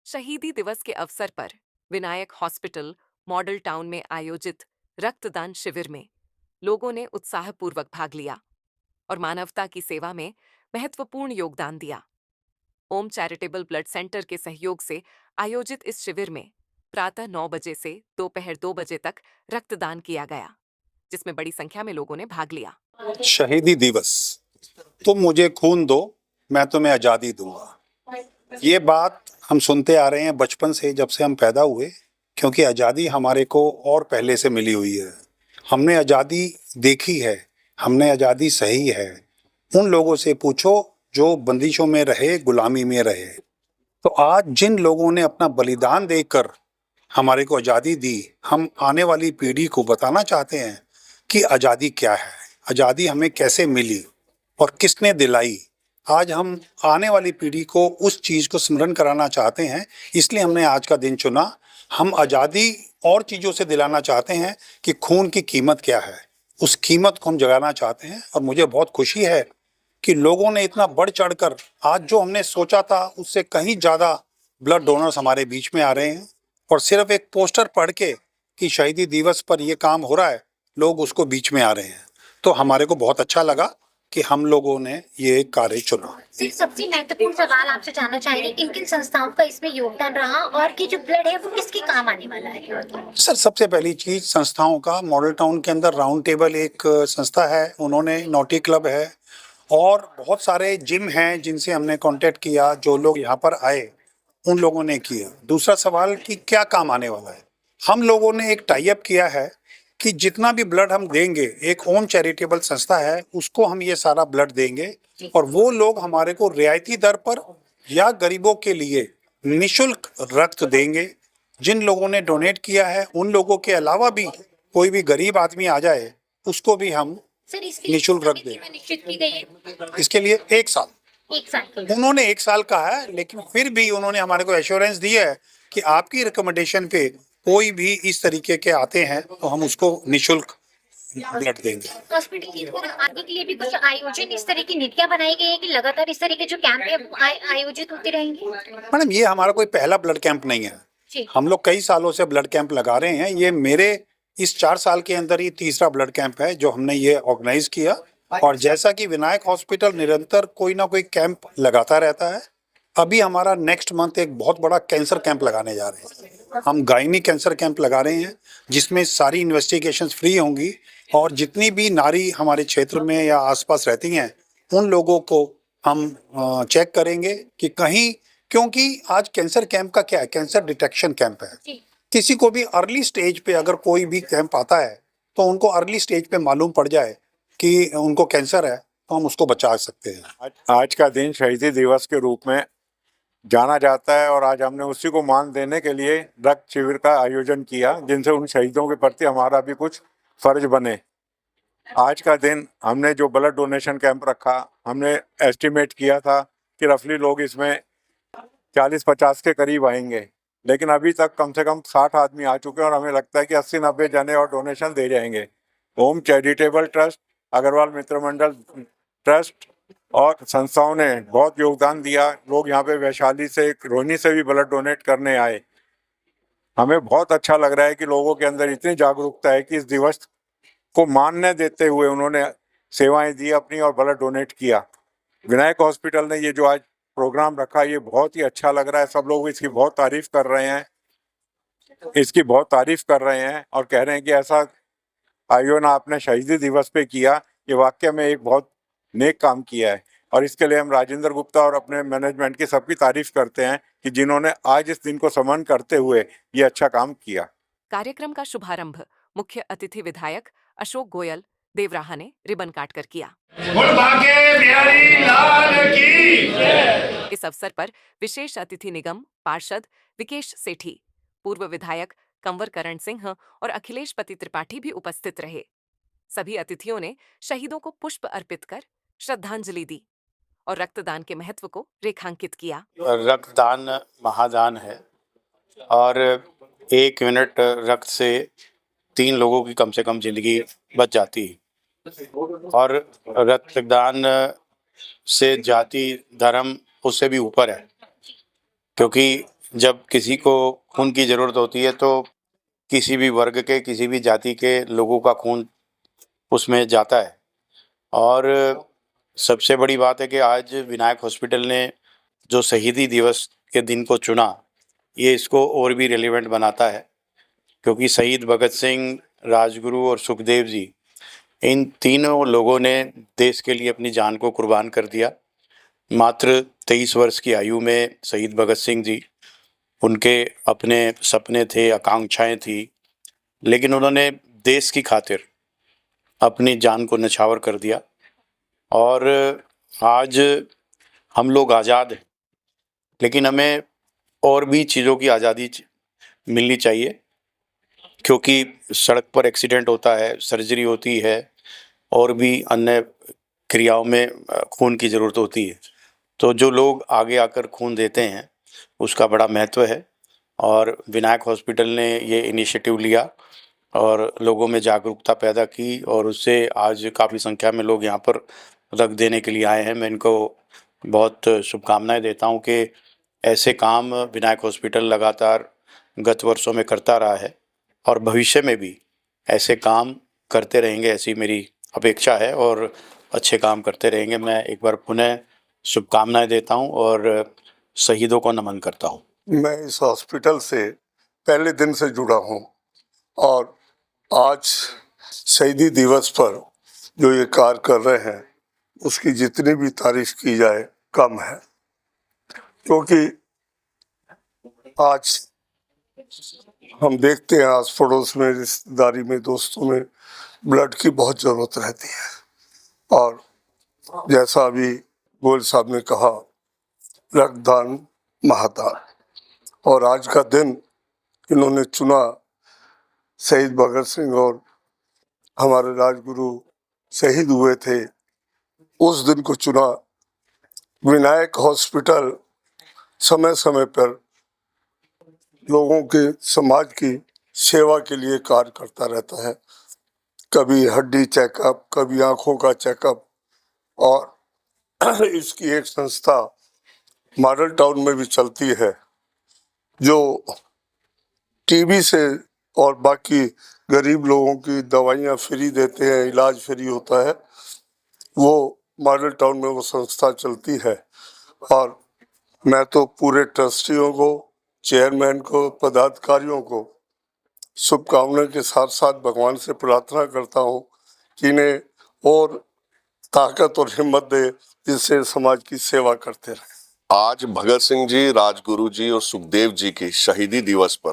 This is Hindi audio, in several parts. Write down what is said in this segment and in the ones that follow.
शहीदी दिवस के अवसर पर विनायक हॉस्पिटल मॉडल टाउन में आयोजित रक्तदान शिविर में लोगों ने उत्साहपूर्वक भाग लिया और मानवता की सेवा में महत्वपूर्ण योगदान दिया। ओम चैरिटेबल ब्लड सेंटर के सहयोग से आयोजित इस शिविर में प्रातः 9 बजे से दोपहर 2 बजे तक रक्तदान किया गया, जिसमें बड़ी संख्या में लोगों ने भाग लिया। शहीदी दिवस, तुम मुझे खून दो, मैं तुम्हें आज़ादी दूंगा। ये बात हम सुनते आ रहे हैं बचपन से, जब से हम पैदा हुए, क्योंकि आज़ादी हमारे को और पहले से मिली हुई है। हमने आज़ादी देखी है, हमने आज़ादी सही है। उन लोगों से पूछो जो बंदिशों में रहे, गुलामी में रहे। तो आज जिन लोगों ने अपना बलिदान देकर हमारे को आज़ादी दी, हम आने वाली पीढ़ी को बताना चाहते हैं कि आज़ादी क्या है, आज़ादी हमें कैसे मिली और किसने दिलाई। आज हम आने वाली पीढ़ी को उस चीज़ को स्मरण कराना चाहते हैं, इसलिए हमने आज का दिन चुना। हम आज़ादी और चीज़ों से दिलाना चाहते हैं कि खून की कीमत क्या है, उस कीमत को हम जगाना चाहते हैं। और मुझे बहुत खुशी है कि लोगों ने इतना बढ़ चढ़कर, आज जो हमने सोचा था उससे कहीं ज़्यादा ब्लड डोनर्स हमारे बीच में आ रहे हैं। और सिर्फ एक पोस्टर पढ़ के कि शहीदी दिवस पर ये काम हो रहा है, लोग उसको बीच में आ रहे हैं। तो हमारे को बहुत अच्छा लगा कि हम लोगों ने ये कार्य चुना। सबसे महत्वपूर्ण सवाल आपसे जानना चाहेंगे, किन किन संस्थाओं का इसमें योगदान रहा और कि जो ब्लड है वो किसके काम आने वाला है? सर, सबसे पहली चीज संस्थाओं का, मॉडल टाउन के अंदर राउंड टेबल एक संस्था है, उन्होंने नोटी क्लब है और बहुत सारे जिम हैं जिनसे हमने कांटेक्ट किया, जो लोग यहाँ पर आए उन लोगों ने किया। दूसरा सवाल कि क्या काम आने वाला है, हम लोगों ने एक टाई अप किया है कि जितना भी ब्लड हम देंगे, एक ओम चैरिटेबल संस्था है, उसको हम ये सारा ब्लड देंगे और वो लोग हमारे को रियायती दर पर या गरीबों के लिए निशुल्क रक्त देंगे। जिन लोगों ने डोनेट किया है उन लोगों के अलावा भी कोई भी गरीब आदमी आ जाए उसको भी हम निशुल्क रक्त देंगे। निश्चित की गई है इसके लिए 1 साल, 1 साल उन्होंने 1 साल कहा है, लेकिन फिर भी उन्होंने हमारे को एश्योरेंस दी है कि आपकी रिकमेंडेशन पे कोई भी इस तरीके के आते हैं तो हम उसको निशुल्क ब्लड देंगे। हॉस्पिटल की आगे के लिए भी कुछ आयोजन, इस तरह की नीतियां बनाई गई है कि लगातार इस तरह के जो कैंप है आयोजित होते रहेंगे? मैडम, ये हमारा कोई पहला ब्लड कैंप नहीं है, हम लोग कई सालों से ब्लड कैंप लगा रहे हैं। ये मेरे इस 4 साल के अंदर ही तीसरा ब्लड कैंप है जो हमने ये ऑर्गेनाइज किया। और जैसा कि विनायक हॉस्पिटल निरंतर कोई ना कोई कैंप लगाता रहता है, अभी हमारा नेक्स्ट मंथ एक बहुत बड़ा कैंसर कैंप लगाने जा रहे हैं। हम गायनी कैंसर कैंप लगा रहे हैं जिसमें सारी इन्वेस्टिगेशंस फ्री होंगी और जितनी भी नारी हमारे क्षेत्र में या आसपास रहती हैं उन लोगों को हम चेक करेंगे कि कहीं, क्योंकि आज कैंसर कैंप का क्या है, कैंसर डिटेक्शन कैंप है। किसी को भी अर्ली स्टेज पे अगर कोई भी कैंप आता है तो उनको अर्ली स्टेज पे मालूम पड़ जाए कि उनको कैंसर है तो हम उसको बचा सकते हैं। आज का दिन शहीदी दिवस के रूप में जाना जाता है और आज हमने उसी को मान देने के लिए रक्त शिविर का आयोजन किया, जिनसे उन शहीदों के प्रति हमारा भी कुछ फर्ज बने। आज का दिन हमने जो ब्लड डोनेशन कैंप रखा, हमने एस्टिमेट किया था कि रफली लोग इसमें 40-50 के करीब आएंगे, लेकिन अभी तक कम से कम 60 आदमी आ चुके हैं और हमें लगता है कि 80-90 जने और डोनेशन दे जाएंगे। ओम चैरिटेबल ट्रस्ट, अग्रवाल मित्र मंडल ट्रस्ट और संस्थाओं ने बहुत योगदान दिया। लोग यहाँ पे वैशाली से, रोहिणी से भी ब्लड डोनेट करने आए। हमें बहुत अच्छा लग रहा है कि लोगों के अंदर इतनी जागरूकता है कि इस दिवस को मान्य देते हुए उन्होंने सेवाएं दी अपनी और ब्लड डोनेट किया। विनायक हॉस्पिटल ने ये जो आज प्रोग्राम रखा, ये बहुत ही अच्छा लग रहा है। सब लोग इसकी बहुत तारीफ कर रहे हैं, और कह रहे हैं कि ऐसा आयोजन आपने शहीदी दिवस पे किया, ये वाकई में एक बहुत नेक काम किया है। और इसके लिए हम राजेंद्र गुप्ता और अपने मैनेजमेंट की सबकी तारीफ करते हैं कि जिन्होंने आज इस दिन को सम्मान करते हुए ये अच्छा काम किया। कार्यक्रम का शुभारंभ मुख्य अतिथि विधायक अशोक गोयल देवराहा ने रिबन काटकर किया। इस अवसर पर विशेष अतिथि निगम पार्षद विकेश सेठी, पूर्व विधायक कंवर करण सिंह और अखिलेश पति त्रिपाठी भी उपस्थित रहे। सभी अतिथियों ने शहीदों को पुष्प अर्पित कर श्रद्धांजलि दी और रक्तदान के महत्व को रेखांकित किया। रक्तदान महादान है और 1 यूनिट रक्त से 3 लोगों की कम से कम जिंदगी बच जाती है। और रक्तदान से जाति धर्म उससे भी ऊपर है, क्योंकि जब किसी को खून की ज़रूरत होती है तो किसी भी वर्ग के, किसी भी जाति के लोगों का खून उसमें जाता है। और सबसे बड़ी बात है कि आज विनायक हॉस्पिटल ने जो शहीदी दिवस के दिन को चुना, ये इसको और भी रिलेवेंट बनाता है, क्योंकि शहीद भगत सिंह, राजगुरु और सुखदेव जी, इन तीनों लोगों ने देश के लिए अपनी जान को कुर्बान कर दिया। मात्र 23 वर्ष की आयु में शहीद भगत सिंह जी, उनके अपने सपने थे, आकांक्षाएं थी, लेकिन उन्होंने देश की खातिर अपनी जान को न्यौछावर कर दिया। और आज हम लोग आज़ाद हैं, लेकिन हमें और भी चीज़ों की आज़ादी मिलनी चाहिए, क्योंकि सड़क पर एक्सीडेंट होता है, सर्जरी होती है और भी अन्य क्रियाओं में खून की ज़रूरत होती है। तो जो लोग आगे आकर खून देते हैं उसका बड़ा महत्व है, और विनायक हॉस्पिटल ने ये इनिशिएटिव लिया और लोगों में जागरूकता पैदा की, और उससे आज काफ़ी संख्या में लोग यहाँ पर रक्त देने के लिए आए हैं। मैं इनको बहुत शुभकामनाएं देता हूँ कि ऐसे काम विनायक हॉस्पिटल लगातार गत वर्षों में करता रहा है और भविष्य में भी ऐसे काम करते रहेंगे, ऐसी मेरी अपेक्षा है, और अच्छे काम करते रहेंगे। मैं एक बार पुनः शुभकामनाएं देता हूं और शहीदों को नमन करता हूं। मैं इस हॉस्पिटल से पहले दिन से जुड़ा हूं और आज शहीदी दिवस पर जो ये कार्य कर रहे हैं उसकी जितनी भी तारीफ की जाए कम है, क्योंकि आज हम देखते हैं आस पड़ोस में, रिश्तेदारी में, दोस्तों में ब्लड की बहुत ज़रूरत रहती है। और जैसा अभी गोयल साहब ने कहा, रक्तदान महादान, और आज का दिन इन्होंने चुना, शहीद भगत सिंह और हमारे राजगुरु शहीद हुए थे, उस दिन को चुना। विनायक हॉस्पिटल समय समय पर लोगों के, समाज की सेवा के लिए कार्य करता रहता है। कभी हड्डी चेकअप, कभी आँखों का चेकअप, और इसकी एक संस्था मॉडल टाउन में भी चलती है जो टीबी से और बाकी गरीब लोगों की दवाइयाँ फ्री देते हैं, इलाज फ्री होता है। वो मॉडल टाउन में वो संस्था चलती है, और मैं तो पूरे ट्रस्टियों को, चेयरमैन को, पदाधिकारियों को शुभकामनाओं के साथ साथ भगवान से प्रार्थना करता हूँ कि इन्हें और ताकत और हिम्मत दे, जिससे समाज की सेवा करते रहें। आज भगत सिंह जी, राजगुरु जी और सुखदेव जी की शहीदी दिवस पर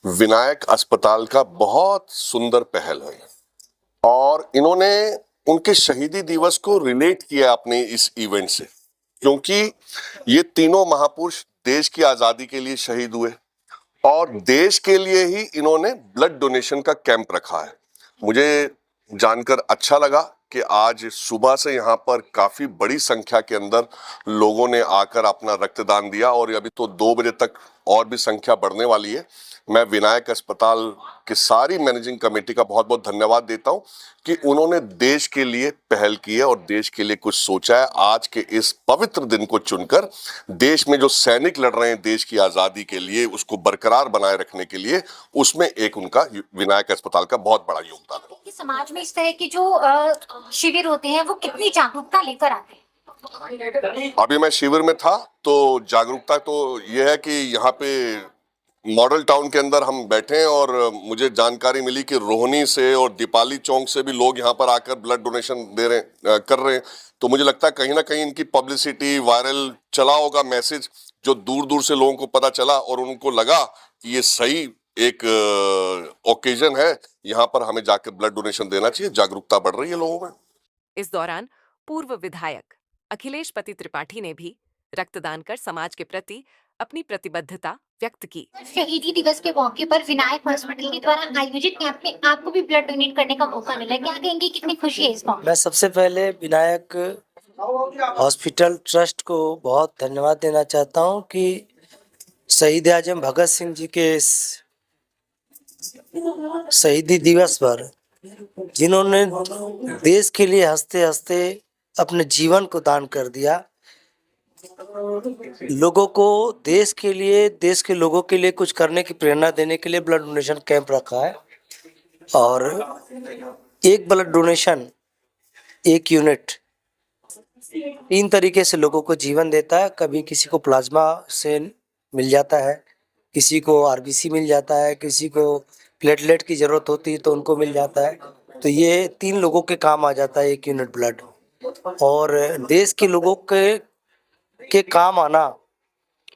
विनायक अस्पताल का बहुत सुंदर पहल है, और इन्होंने उनके शहीदी दिवस को रिलेट किया अपने इस इवेंट से, क्योंकि ये तीनों महापुरुष देश की आजादी के लिए शहीद हुए और देश के लिए ही इन्होंने ब्लड डोनेशन का कैंप रखा है। मुझे जानकर अच्छा लगा कि आज सुबह से यहाँ पर काफी बड़ी संख्या के अंदर लोगों ने आकर अपना रक्तदान दिया, और अभी तो 2 बजे तक और भी संख्या बढ़ने वाली है। मैं विनायक अस्पताल की सारी मैनेजिंग कमेटी का बहुत बहुत धन्यवाद देता हूँ कि उन्होंने देश के लिए पहल की है और देश के लिए कुछ सोचा है। आज के इस पवित्र दिन को चुनकर देश में जो सैनिक लड़ रहे हैं देश की आजादी के लिए, उसको बरकरार बनाए रखने के लिए, उसमें एक उनका विनायक अस्पताल का बहुत बड़ा योगदान है। कि समाज में इस तरह के जो शिविर होते हैं वो कितनी जागरूकता लेकर आते हैं? अभी मैं शिविर में था तो जागरूकता तो ये है कि यहाँ पे मॉडल टाउन के अंदर हम बैठे हैं, और मुझे जानकारी मिली कि रोहिणी से और दीपाली चौक से भी लोग यहाँ पर आकर ब्लड डोनेशन कर रहे हैं। तो मुझे लगता है कहीं ना कहीं इनकी पब्लिसिटी, वायरल चला होगा मैसेज, जो दूर दूर से लोगों को पता चला और उनको लगा कि ये सही एक ओकेजन है, यहाँ पर हमें जाकर ब्लड डोनेशन देना चाहिए। जागरूकता बढ़ रही है लोगों में। इस दौरान पूर्व विधायक अखिलेश पति त्रिपाठी ने भी रक्तदान कर समाज के प्रति अपनी प्रतिबद्धता व्यक्त की। शहीदी दिवस के मौके पर विनायक हॉस्पिटल के द्वारा आयोजित कैंप में आपको भी ब्लड डोनेट करने का मौका मिला, क्या कहेंगे, कितनी खुशी है इस मौके? मैं सबसे पहले विनायक हॉस्पिटल ट्रस्ट को बहुत धन्यवाद देना चाहता हूं कि शहीद आजम भगत सिंह जी के शहीदी दिवस पर जिन्होंने देश के लिए हंसते हंसते अपने जीवन को दान कर दिया, लोगों को देश के लोगों के लिए कुछ करने की प्रेरणा देने के लिए ब्लड डोनेशन कैंप रखा है। और एक ब्लड डोनेशन, एक यूनिट 3 तरीके से लोगों को जीवन देता है। कभी किसी को प्लाज्मा से मिल जाता है, किसी को आरबीसी मिल जाता है, किसी को प्लेटलेट की ज़रूरत होती है तो उनको मिल जाता है। तो ये 3 लोगों के काम आ जाता है 1 यूनिट ब्लड। और देश के लोगों के काम आना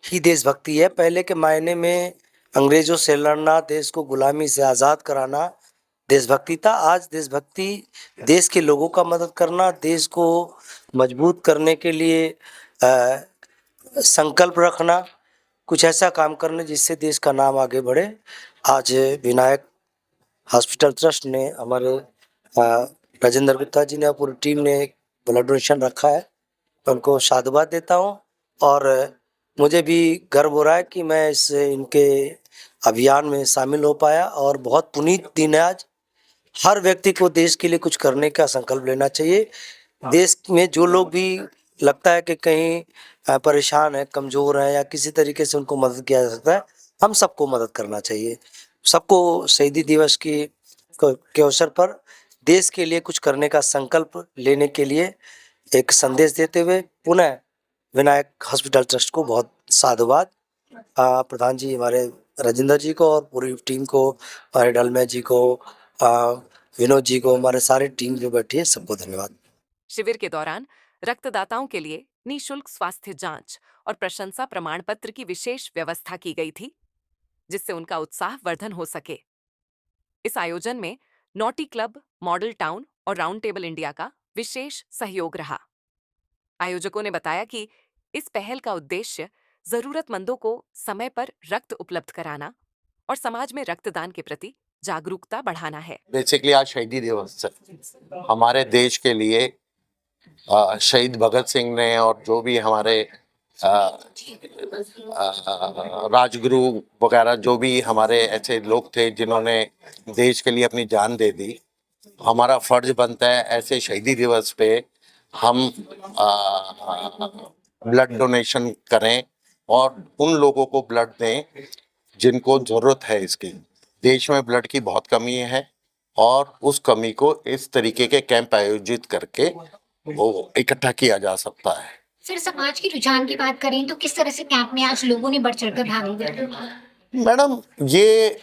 ही देशभक्ति है। पहले के मायने में अंग्रेजों से लड़ना, देश को गुलामी से आज़ाद कराना देशभक्ति था। आज देशभक्ति देश के लोगों का मदद करना, देश को मजबूत करने के लिए संकल्प रखना, कुछ ऐसा काम करना जिससे देश का नाम आगे बढ़े। आज विनायक हॉस्पिटल ट्रस्ट ने, हमारे राजेंद्र गुप्ता जी ने और पूरी टीम ने ब्लड डोनेशन रखा है। उनको साधुवाद देता हूँ और मुझे भी गर्व हो रहा है कि मैं इनके अभियान में शामिल हो पाया। और बहुत पुनीत दिन है आज। हर व्यक्ति को देश के लिए कुछ करने का संकल्प लेना चाहिए। देश में जो लोग भी लगता है कि कहीं परेशान है, कमज़ोर है या किसी तरीके से उनको मदद किया जा सकता है, हम सबको मदद करना चाहिए। सबको शहीदी दिवस के अवसर पर देश के लिए कुछ करने का संकल्प लेने के लिए एक संदेश देते हुए पुनः विनायक हॉस्पिटल ट्रस्ट को बहुत साधुवाद। प्रधान जी हमारे राजेंद्र जी को और पूरी टीम को, हमारे डलमे जी को, विनोद जी को, हमारे सारे टीम जो बैठी है सबको धन्यवाद। शिविर के दौरान रक्तदाताओं के लिए निःशुल्क स्वास्थ्य जांच और प्रशंसा प्रमाण पत्र की विशेष व्यवस्था की गई थी, जिससे उनका उत्साह वर्धन हो सके। इस आयोजन में नॉटी क्लब, मॉडल टाउन और राउंड टेबल इंडिया का विशेष सहयोग रहा। आयोजकों ने बताया कि इस पहल का उद्देश्य जरूरतमंदों को समय पर रक्त उपलब्ध कराना और समाज में रक्तदान के प्रति जागरूकता बढ़ाना है। बेसिकली आज शहीदी दिवस है हमारे देश के लिए। शहीद भगत सिंह ने और जो भी हमारे राजगुरु वगैरह जो भी हमारे ऐसे लोग थे जिन्होंने देश के लिए अपनी जान दे दी, हमारा फर्ज बनता है ऐसे शहीदी दिवस पे हम ब्लड डोनेशन करें और उन लोगों को ब्लड दें जिनको ज़रूरत है। इसकी देश में ब्लड की बहुत कमी है और उस कमी को इस तरीके के कैंप आयोजित करके वो इकट्ठा किया जा सकता है। फिर समाज की रुझान की बात करें तो किस तरह से कैंप में आज लोगों ने बढ़ चढ़कर भाग लिया? मैडम, ये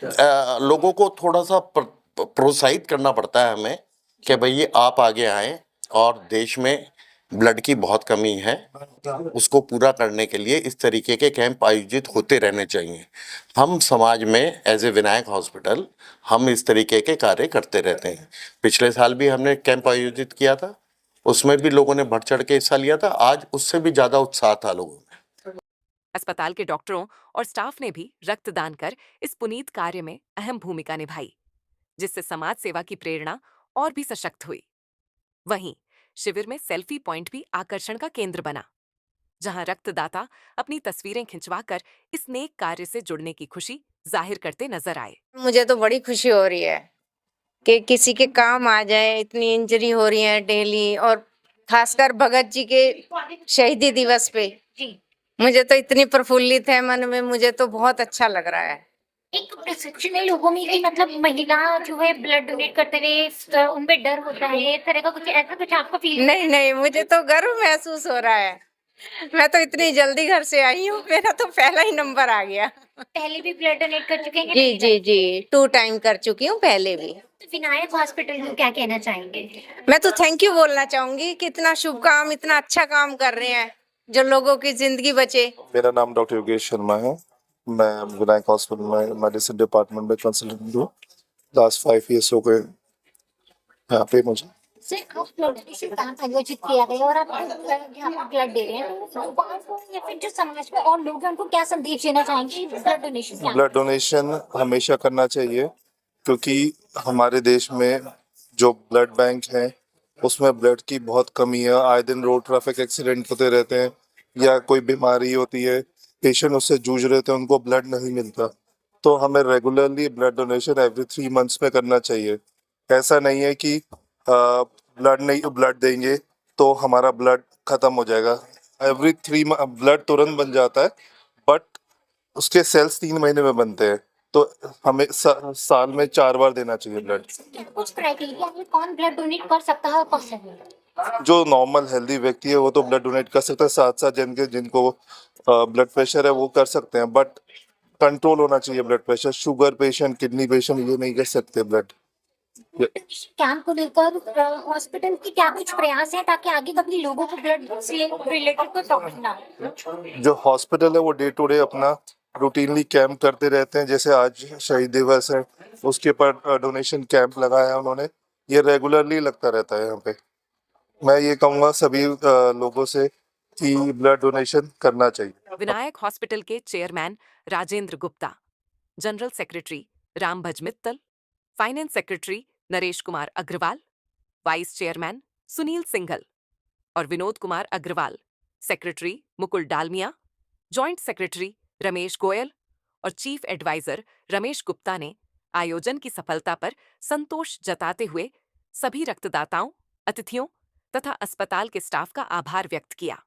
लोगों को थोड़ा सा प्रोत्साहित करना पड़ता है हमें कि भाई आप आगे आएं और देश में ब्लड की बहुत कमी है, उसको पूरा करने के लिए इस तरीके के कैंप आयोजित होते रहने चाहिए। हम समाज में एज ए विनायक हॉस्पिटल हम इस तरीके के कार्य करते रहते हैं। पिछले साल भी हमने कैंप आयोजित किया था, उसमें भी लोगों ने बढ़ चढ़ के हिस्सा लिया था। आज उससे भी ज़्यादा उत्साह था लोगों में। अस्पताल के डॉक्टरों और स्टाफ ने भी रक्तदान कर इस पुनीत कार्य में अहम भूमिका निभाई, जिससे समाज सेवा की प्रेरणा और भी सशक्त हुई। वहीं शिविर में सेल्फी पॉइंट भी आकर्षण का केंद्र बना, जहां रक्तदाता अपनी तस्वीरें खिंचवाकर इस नेक कार्य से जुड़ने की खुशी जाहिर करते नजर आए। मुझे तो बड़ी खुशी हो रही है कि किसी के काम आ जाए। इतनी इंजरी हो रही है डेली, और खासकर भगत जी के शहीदी दिवस पे मुझे तो इतनी प्रफुल्लित है मन में, मुझे तो बहुत अच्छा लग रहा है। एक प्रशिक्षण लोगों में भी मतलब महिला जो है ब्लड डोनेट करते हुए उनपे डर होता है, इस तरह का कुछ ऐसा कुछ आपको फील? नहीं, मुझे तो गर्व महसूस हो रहा है। मैं तो इतनी जल्दी घर से आई हूँ, मेरा तो पहला ही नंबर आ गया। पहले भी ब्लड डोनेट कर चुके हैं? जी 2 टाइम कर चुकी हूँ पहले भी। तो विनायक हॉस्पिटल को क्या कहना चाहेंगे? मैं तो थैंक यू बोलना चाहूंगी कि इतना शुभ काम, इतना अच्छा काम कर रहे हैं जो लोगों की जिंदगी बचे। मेरा नाम डॉक्टर योगेश शर्मा है। मैं विनायक हॉस्पिटल में मेडिसिन डिपार्टमेंट में कंसल्टेंट हूँ। लास्ट 5 ईयर्स हो गए यहाँ पे मुझे। सर, आप ब्लड डोनेशन कैंप आयोजित किया गया और आप यहाँ ब्लड दे रहे हैं, तो आपको या फिर जो समाज में और लोग हैं उनको क्या संदेश देना चाहेंगे blood donation camp? Blood donation हमेशा करना चाहिए, क्योंकि हमारे देश में जो ब्लड बैंक है उसमें ब्लड की बहुत कमी है। आए दिन रोड ट्रैफिक एक्सीडेंट होते रहते हैं या कोई बीमारी होती है, पेशेंट उससे जूझ रहे थे, उनको ब्लड नहीं मिलता। तो हमें regularly blood donation every 3 months में करना चाहिए। ऐसा नहीं है कि ब्लड देंगे तो हमारा ब्लड खत्म हो जाएगा। एवरी 3 ब्लड तुरंत बन जाता है, बट उसके सेल्स 3 महीने में बनते हैं, तो हमें साल में 4 बार देना चाहिए ब्लड। क्या कुछ क्राइटेरिया है कौन ब्लड डोनेट कर सकता है और कौन नहीं? जो नॉर्मल हेल्दी व्यक्ति है वो तो ब्लड डोनेट कर सकता है, साथ साथ जिनको ब्लड प्रेशर है वो कर सकते हैं, बट कंट्रोल होना चाहिए blood pressure. Sugar patient, kidney patient ये नहीं कर सकते ब्लड। कैंप को लेकर हॉस्पिटल की क्या कुछ प्रयास है ताकि आगे कभी लोगों को ब्लड से रिलेटेड कोई प्रॉब्लम ना हो? जो हॉस्पिटल है वो डे टू डे अपना रूटीनली कैंप करते रहते हैं, जैसे आज शहीद दिवस है उसके पर डोनेशन कैंप लगाया है उन्होंने, ये रेगुलरली लगता रहता है यहाँ पे। मैं ये कहूँगा सभी लोगों से कि ब्लड डोनेशन करना चाहिए। विनायक हॉस्पिटल के chairman Rajendra Gupta, general secretary Rambhaj Mittal, finance secretary Naresh Kumar Agarwal, vice chairman Sunil Singhal और Vinod Kumar Agarwal, secretary Mukul Dalmia, joint secretary Ramesh Goyal और चीफ एडवाइजर रमेश गुप्ता ने आयोजन की सफलता पर संतोष जताते हुए सभी रक्तदाताओं, अतिथियों तथा अस्पताल के स्टाफ का आभार व्यक्त किया।